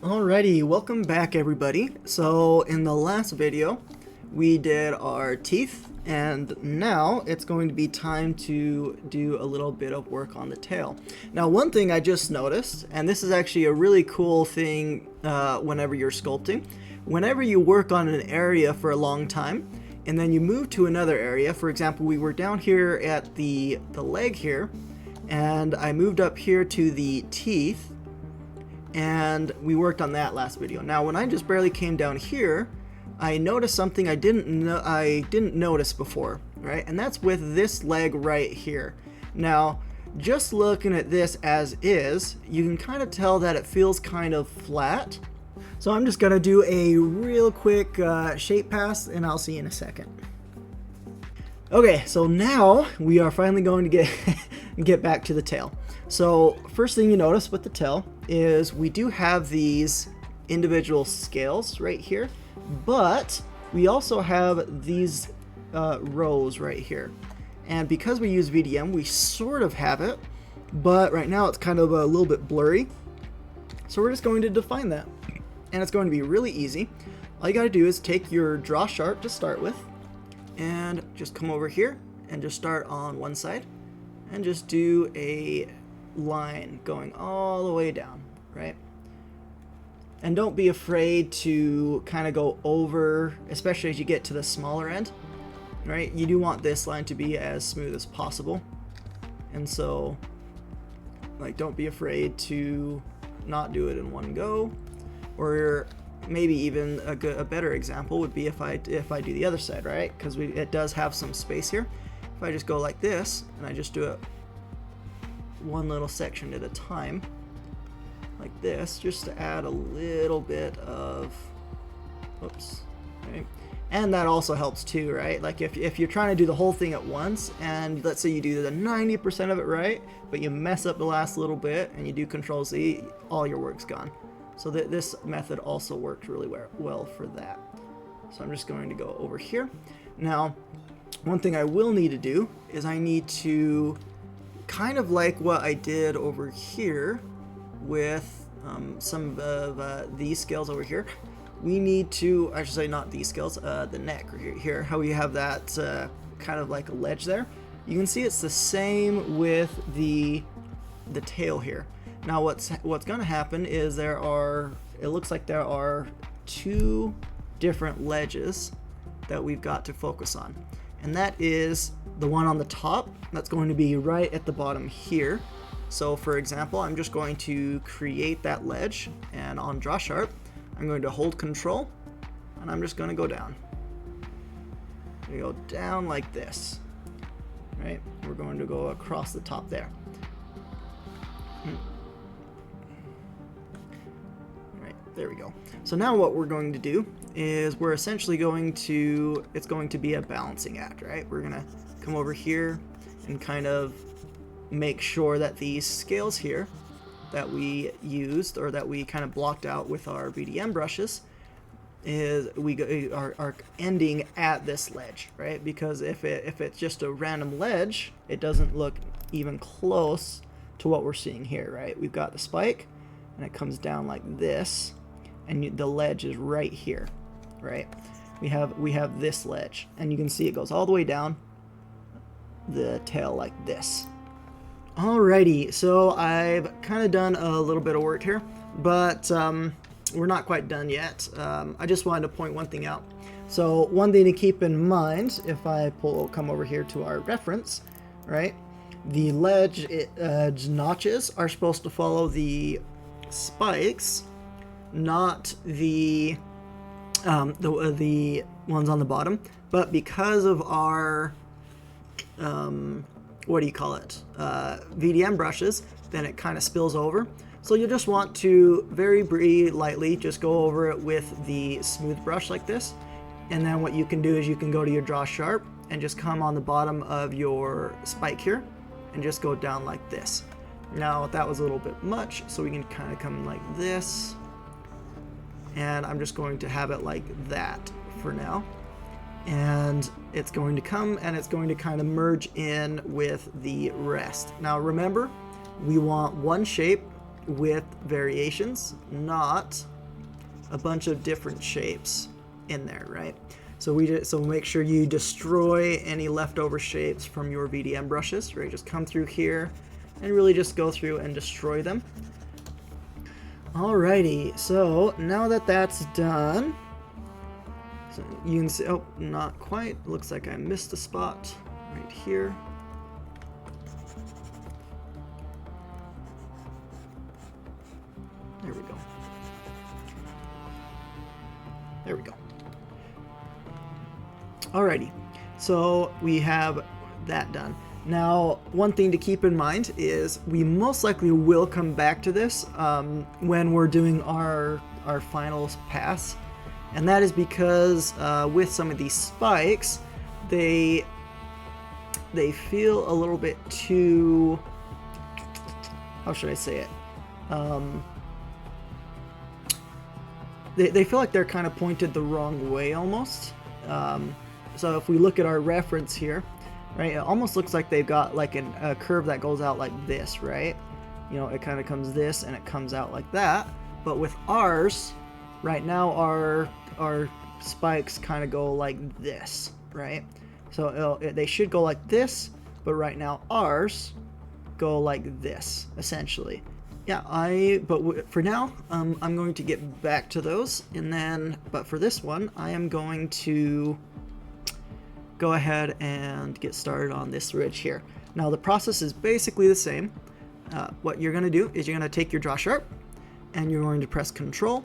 Alrighty, welcome back everybody. So in the last video we did our teeth, and now it's going to be time to do a little bit of work on the tail. Now one thing I just noticed, and this is actually a really cool thing whenever you're sculpting, whenever you work on an area for a long time and then you move to another area. For example, we were down here at the leg here, and I moved up here to the teeth, and we worked on that last video. Now when I just barely came down here, I noticed something I didn't notice before, right? And that's with this leg right here. Now just looking at this as is, you can kind of tell that it feels kind of flat. So I'm just gonna do a real quick shape pass, and I'll see you in a second. Okay, so now we are finally going to get back to the tail. So first thing you notice with the tail is we do have these individual scales right here, but we also have these rows right here. And because we use VDM, we sort of have it, but right now it's kind of a little bit blurry. So we're just going to define that, and it's going to be really easy. All you got to do is take your draw sharp to start with, and just come over here and just start on one side and just do a line going all the way down, right? And don't be afraid to kind of go over, especially as you get to the smaller end, right? You do want this line to be as smooth as possible, and so like don't be afraid to not do it in one go. Or maybe even a better example would be if I do the other side, right? Because it does have some space here. If I just go like this and I just do it one little section at a time, like this, just to add a little bit of, whoops, right? And that also helps too, right? Like if you're trying to do the whole thing at once, and let's say you do the 90% of it right, but you mess up the last little bit and you do Control Z, all your work's gone. So this method also worked really well for that. So I'm just going to go over here. Now, one thing I will need to do is I need to, kind of like what I did over here with some of these scales over here, we need to, I should say not these scales, the neck right here, how we have that kind of like a ledge there. You can see it's the same with the tail here. Now what's going to happen is it looks like there are two different ledges that we've got to focus on. And that is the one on the top, that's going to be right at the bottom here. So for example, I'm just going to create that ledge, and on draw sharp, I'm going to hold Control, and I'm just going to go down. We go down like this, right? We're going to go across the top there. There we go. So now what we're going to do is we're essentially going to, it's going to be a balancing act, right? We're going to come over here and kind of make sure that these scales here that we used, or that we kind of blocked out with our VDM brushes, is are ending at this ledge, right? Because if it's just a random ledge, it doesn't look even close to what we're seeing here, right? We've got the spike, and it comes down like this, and the ledge is right here, right? We have this ledge, and you can see it goes all the way down the tail like this. Alrighty, so I've kind of done a little bit of work here, but we're not quite done yet. I just wanted to point one thing out. So one thing to keep in mind, if I come over here to our reference, right? The ledge notches are supposed to follow the spikes, not the ones on the bottom. But because of our what do you call it, VDM brushes, then it kind of spills over. So you just want to very lightly just go over it with the smooth brush like this, and then what you can do is you can go to your draw sharp and just come on the bottom of your spike here and just go down like this. Now that was a little bit much, so we can kind of come like this, and I'm just going to have it like that for now. And it's going to come and it's going to kind of merge in with the rest. Now remember, we want one shape with variations, not a bunch of different shapes in there, right? So make sure you destroy any leftover shapes from your VDM brushes, right? Just come through here and really just go through and destroy them. Alrighty, so now that that's done, so you can see, oh, not quite. Looks like I missed a spot right here. There we go. There we go. Alrighty, so we have that done. Now, one thing to keep in mind is we most likely will come back to this when we're doing our final pass, and that is because with some of these spikes, they feel a little bit too, how should I say it? They feel like they're kind of pointed the wrong way almost. So if we look at our reference here, right, it almost looks like they've got like a curve that goes out like this, right? You know, it kind of comes this and it comes out like that. But with ours, right now our spikes kind of go like this, right? So they should go like this, but right now ours go like this, essentially. Yeah, but for now, I'm going to get back to those, and then, but for this one, I am going to go ahead and get started on this ridge here. Now the process is basically the same. What you're going to do is you're going to take your draw sharp and you're going to press Control,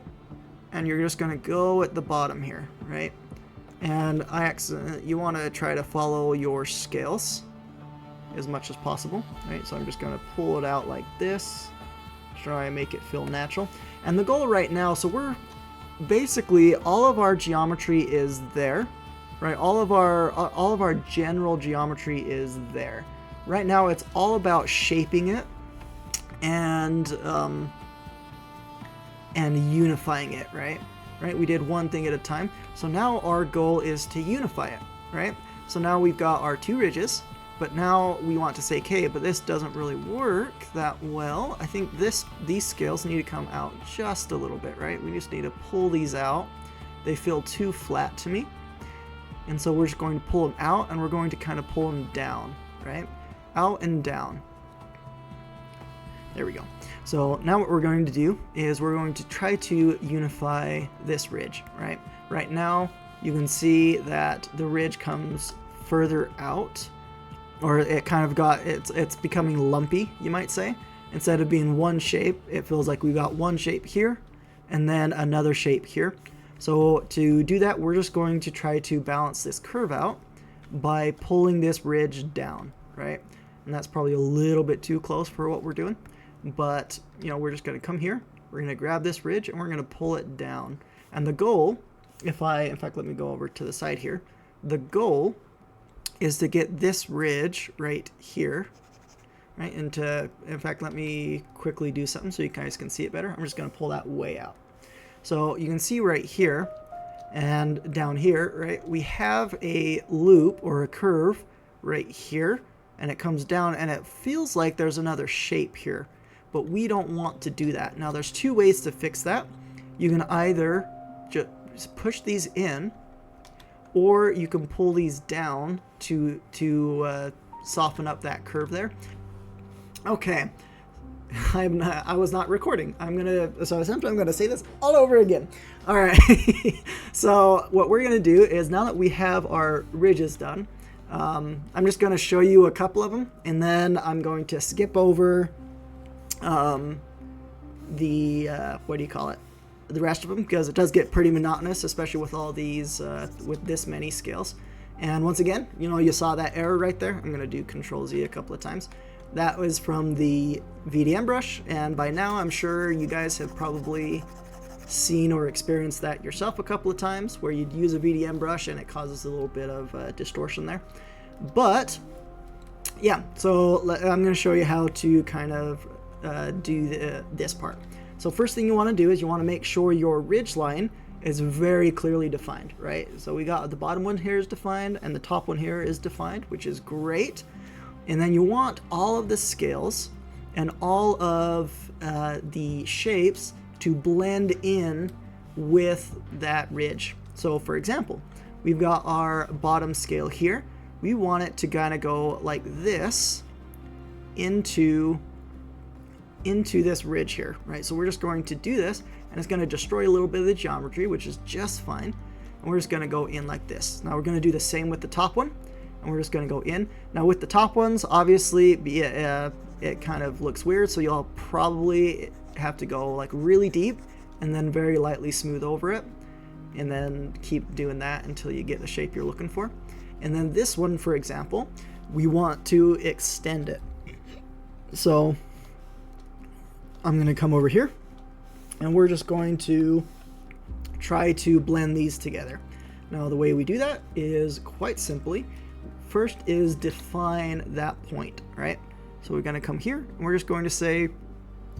and you're just going to go at the bottom here, right? And you want to try to follow your scales as much as possible, right? So I'm just going to pull it out like this, try and make it feel natural. And the goal right now, so we're basically, all of our geometry is there. Right, all of our general geometry is there. Right now, it's all about shaping it and unifying it. Right, we did one thing at a time. So now our goal is to unify it. Right. So now we've got our two ridges, but now we want to say, okay, but this doesn't really work that well. I think these scales need to come out just a little bit. Right, we just need to pull these out. They feel too flat to me. And so we're just going to pull them out, and we're going to kind of pull them down, right? Out and down. There we go. So now what we're going to do is we're going to try to unify this ridge, right? Right now, you can see that the ridge comes further out, or it kind of it's becoming lumpy, you might say. Instead of being one shape, it feels like we've got one shape here, and then another shape here. So to do that, we're just going to try to balance this curve out by pulling this ridge down, right? And that's probably a little bit too close for what we're doing, but you know, we're just going to come here, we're going to grab this ridge, and we're going to pull it down. And the goal, in fact, let me go over to the side here. The goal is to get this ridge right here, right? And in fact, let me quickly do something so you guys can see it better. I'm just going to pull that way out. So you can see right here and down here, right, we have a loop or a curve right here, and it comes down, and it feels like there's another shape here, but we don't want to do that. Now there's two ways to fix that. You can either just push these in, or you can pull these down to soften up that curve there. Okay. I was not recording. So essentially I'm gonna say this all over again. All right. So what we're gonna do is, now that we have our ridges done, I'm just gonna show you a couple of them, and then I'm going to skip over the rest of them, because it does get pretty monotonous, especially with all these with this many scales. And once again, you know, you saw that error right there. I'm gonna do Control Z a couple of times. That was from the VDM brush, and by now I'm sure you guys have probably seen or experienced that yourself a couple of times, where you'd use a VDM brush and it causes a little bit of distortion there. But yeah, so I'm going to show you how to kind of do this part. So first thing you want to do is you want to make sure your ridge line is very clearly defined, right? So we got the bottom one here is defined, and the top one here is defined, which is great. And then you want all of the scales and all of the shapes to blend in with that ridge. So for example, we've got our bottom scale here. We want it to kind of go like this into this ridge here, right? So we're just going to do this, and it's going to destroy a little bit of the geometry, which is just fine. And we're just going to go in like this. Now we're going to do the same with the top one, and we're just going to go in. Now with the top ones, obviously, it kind of looks weird, so you'll probably have to go like really deep and then very lightly smooth over it, and then keep doing that until you get the shape you're looking for. And then this one, for example, we want to extend it. So I'm going to come over here, and we're just going to try to blend these together. Now the way we do that is quite simply, first is define that point, right? So we're going to come here, and we're just going to say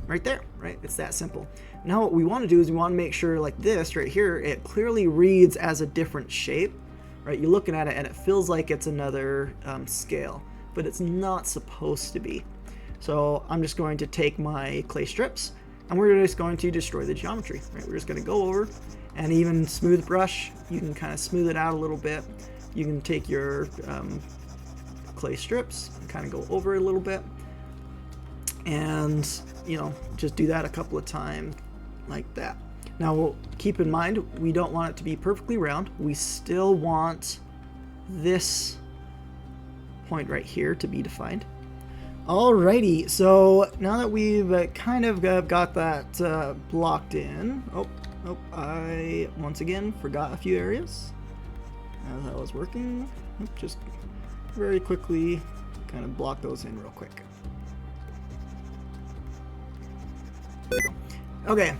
right there, right? It's that simple. Now what we want to do is we want to make sure, like this right here, it clearly reads as a different shape, right? You're looking at it and it feels like it's another scale, but it's not supposed to be. So I'm just going to take my clay strips, and we're just going to destroy the geometry, right? We're just going to go over, and even smooth brush, you can kind of smooth it out a little bit. You can take your clay strips and kind of go over it a little bit, and you know, just do that a couple of times like that. Now keep in mind, we don't want it to be perfectly round. We still want this point right here to be defined. Alrighty, so now that we've kind of got that blocked in, I once again forgot a few areas as I was working. Just very quickly kind of block those in real quick. There we go. Okay.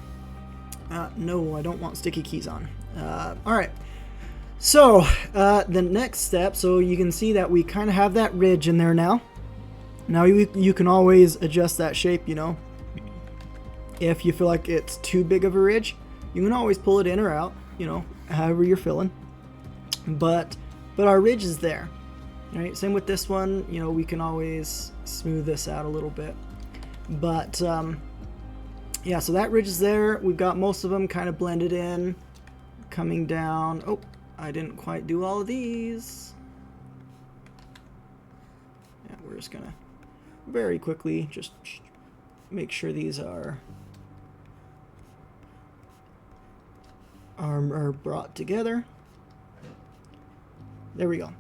No, I don't want sticky keys on. Alright. So, the next step, so you can see that we kind of have that ridge in there now. Now you can always adjust that shape, you know. If you feel like it's too big of a ridge, you can always pull it in or out, you know, however you're feeling. But our ridge is there. Right? Same with this one, you know, we can always smooth this out a little bit. But yeah, so that ridge is there. We've got most of them kind of blended in, coming down. Oh, I didn't quite do all of these. Yeah, we're just gonna very quickly just make sure these are brought together. There we go.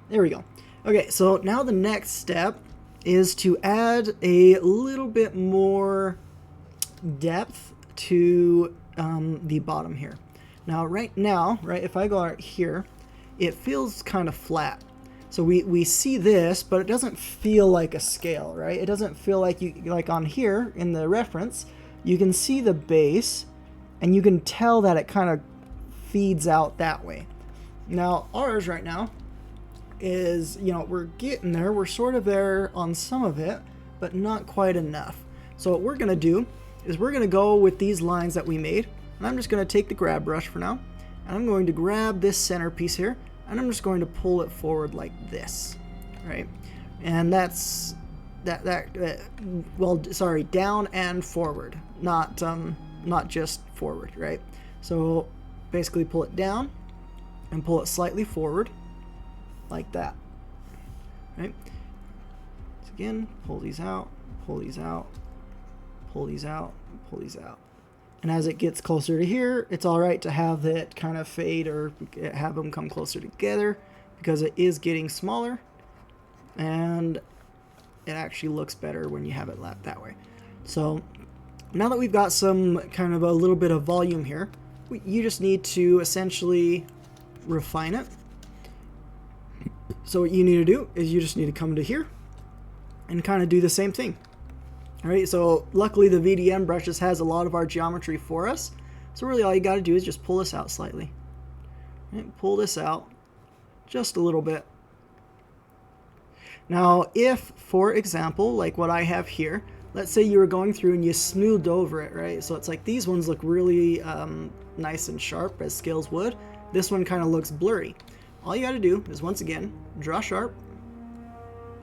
There we go. Okay, so now the next step is to add a little bit more depth to the bottom here. Now, right, if I go out here, it feels kind of flat. So we see this, but it doesn't feel like a scale, right? It doesn't feel like like on here in the reference, you can see the base, and you can tell that it kind of feeds out that way. Now, ours right now is, you know, we're getting there. We're sort of there on some of it, but not quite enough. So what we're going to do is we're going to go with these lines that we made, and I'm just going to take the grab brush for now, and I'm going to grab this center piece here, and I'm just going to pull it forward like this, right? And that's well, sorry, down and forward, not just forward, right? So basically pull it down and pull it slightly forward like that, right? So again, pull these out, pull these out, pull these out, pull these out. And as it gets closer to here, it's all right to have it kind of fade or have them come closer together, because it is getting smaller, and it actually looks better when you have it that way. So now that we've got some kind of a little bit of volume here, you just need to essentially refine it. So what you need to do is you just need to come to here and kind of do the same thing. All right, so luckily the VDM brushes has a lot of our geometry for us. So really all you got to do is just pull this out slightly. Right, pull this out just a little bit. Now, if, for example, like what I have here, let's say you were going through and you smoothed over it, right? So it's like these ones look really nice and sharp, as scales would. This one kind of looks blurry. All you got to do is, once again, draw sharp,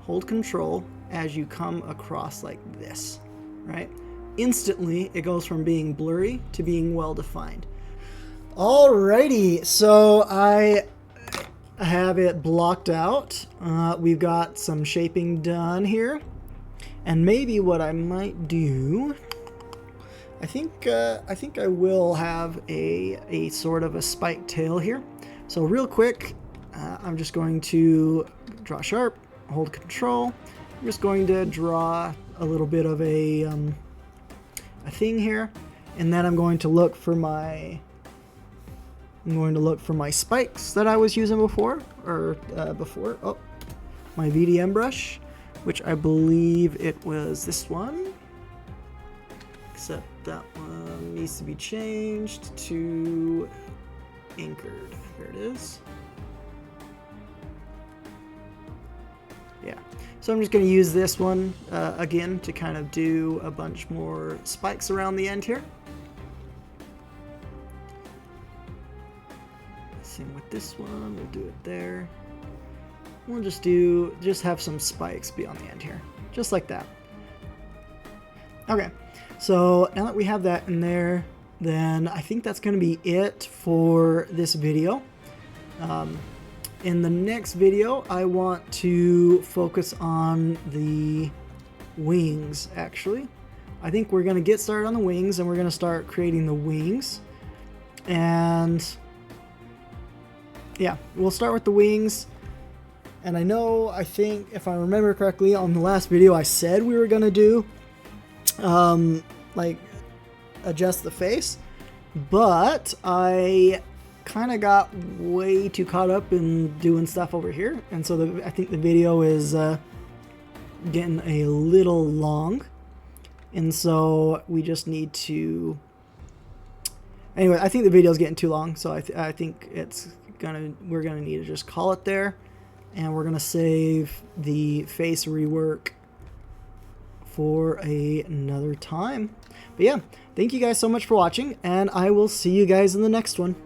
hold control as you come across like this, right? instantly it goes from being blurry to being well defined. Alrighty, so I have it blocked out. We've got some shaping done here, and maybe what I might do, I think I will have a sort of a spiked tail here. So real quick, I'm just going to draw sharp, hold control. I'm just going to draw a little bit of a thing here, and then I'm going to look for my spikes that I was using before, oh, my VDM brush, which I believe it was this one, except that one needs to be changed to anchored. There it is. Yeah, so I'm just going to use this one again to kind of do a bunch more spikes around the end here. Same with this one, we'll do it there. We'll just have some spikes be on the end here, just like that. Okay, so now that we have that in there, then I think that's going to be it for this video. In the next video, I want to focus on the wings, actually. I think we're going to get started on the wings, and we're going to start creating the wings. And yeah, we'll start with the wings. And I think if I remember correctly, on the last video I said we were going to do like adjust the face, but I kind of got way too caught up in doing stuff over here, and so I think the video is getting a little long, and so we just need to, anyway, I think the video is getting too long, so I think we're gonna need to just call it there, and we're gonna save the face rework for another time. But yeah, thank you guys so much for watching, and I will see you guys in the next one.